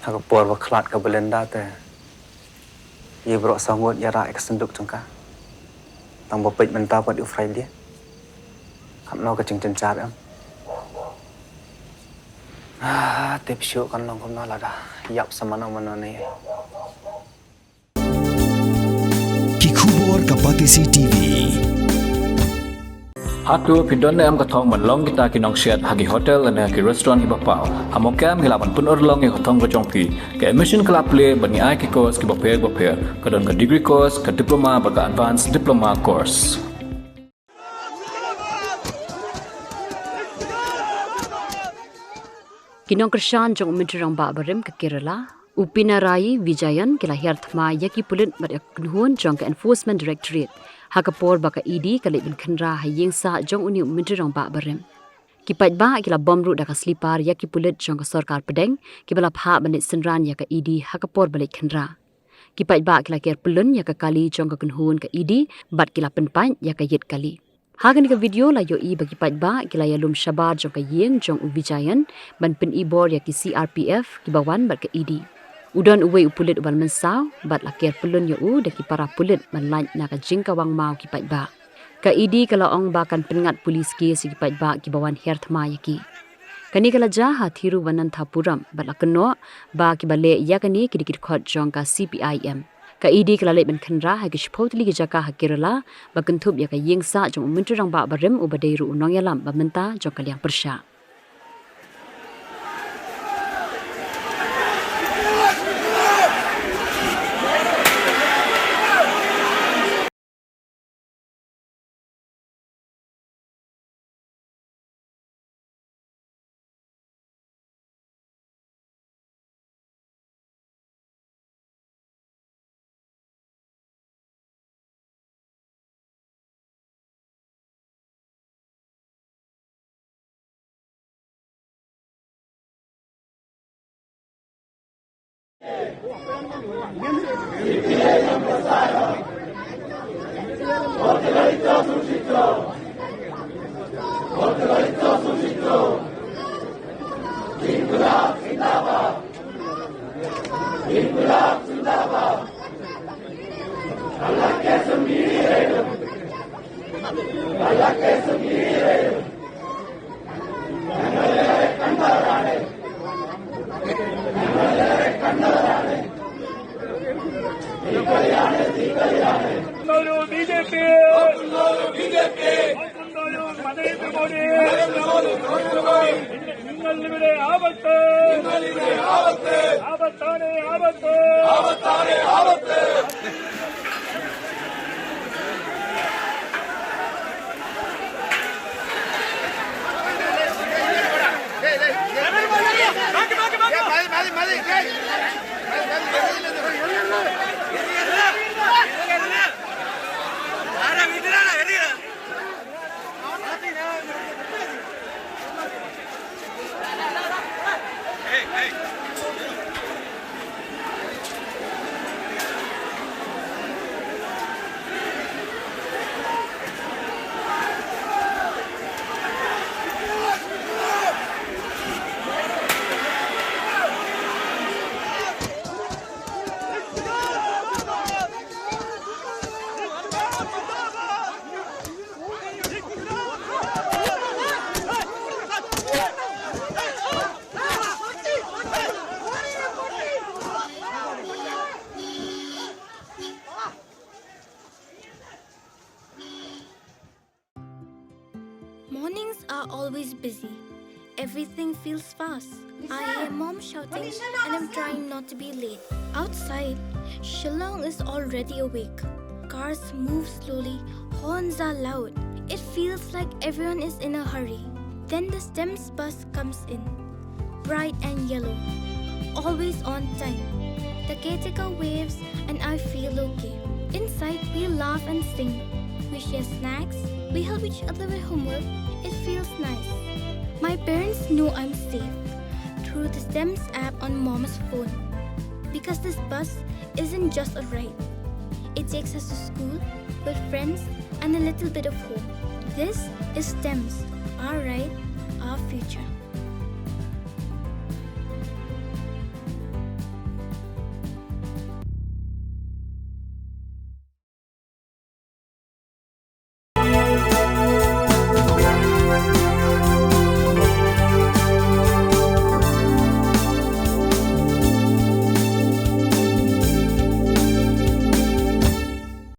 Aku por waklat ke belenda te. Ia berok sangut ya rak kesenduk cengka. Tang bopet mentah buat ufrai dia. Kam no ke ceng car am. Tip syuk kan long kom no lah dah. Yap sama no mana ni. Kikubor Kapatisi TV. Hatu pindon am katong manlong kita kinong shed hagi hotel ane ki restaurant ki bapau. Hamokam hilapan pun orlong ki katong ko jongpi. Ke emission kelap play bani ai ki course ki baper kadon ke degree course ke diploma baga advanced diploma course. Kinong Krishan jong Myntri Rangbah Barim ke Kerala. Upinarai Vijayan kila Hiar Thma yaki Pulit mat kunhuan jong ke Enforcement Directorate. Hakapor baka ID kali bin Khynra Ïing sa jong uni Myntri Rangbah Barim. Ki Paidbah kila bom ru daka slipar yaki Pulit jong ke Sarkar Pedeng ki bala pha banit senran yaka ID hakapor balik Khynra. Ki Paidbah kila ker pulun yaka kali jong ke kunhuan ke ID bat kila penpan yaka yit kali. Hagan ke video la yo I bagi Paidbah kila yalum shabar jong ke Ïing jong Vijayan ban pen ibor yaki CRPF ki bawan bat ke ID. Udon uwe upulit ubal mensau, bat lakir pelun yo daki para pulit manlain naka jingka wang mau ki Paidbah. Ka idi kalau ong bakan pengat polis ki si ki Paidbah ki bawan Hiar Thma yaki. Kani kala jaha thiru Wananthapuram bat lakeno ba ki bale ya kani ki dikit khot jong ka CPIM. Ka idi kala leit ben Khynra ha ki shpotli ki jaka ha Kerala ba kentup ya ka Ïing sa jong Myntri Rangbah Barim ubadeiru unong yalam ba menta jong kaliang persya. Mornings are always busy. Everything feels fast. I hear mom shouting and I'm trying not to be late. Outside, Shillong is already awake. Cars move slowly, horns are loud. It feels like everyone is in a hurry. Then the STEMS bus comes in, bright and yellow, always on time. The caretaker waves and I feel okay. Inside, we laugh and sing. We share snacks. We help each other with homework. It feels nice. My parents know I'm safe through the STEMS app on Mom's phone. Because this bus isn't just a ride. It takes us to school with friends and a little bit of hope. This is STEMS, our ride, our future.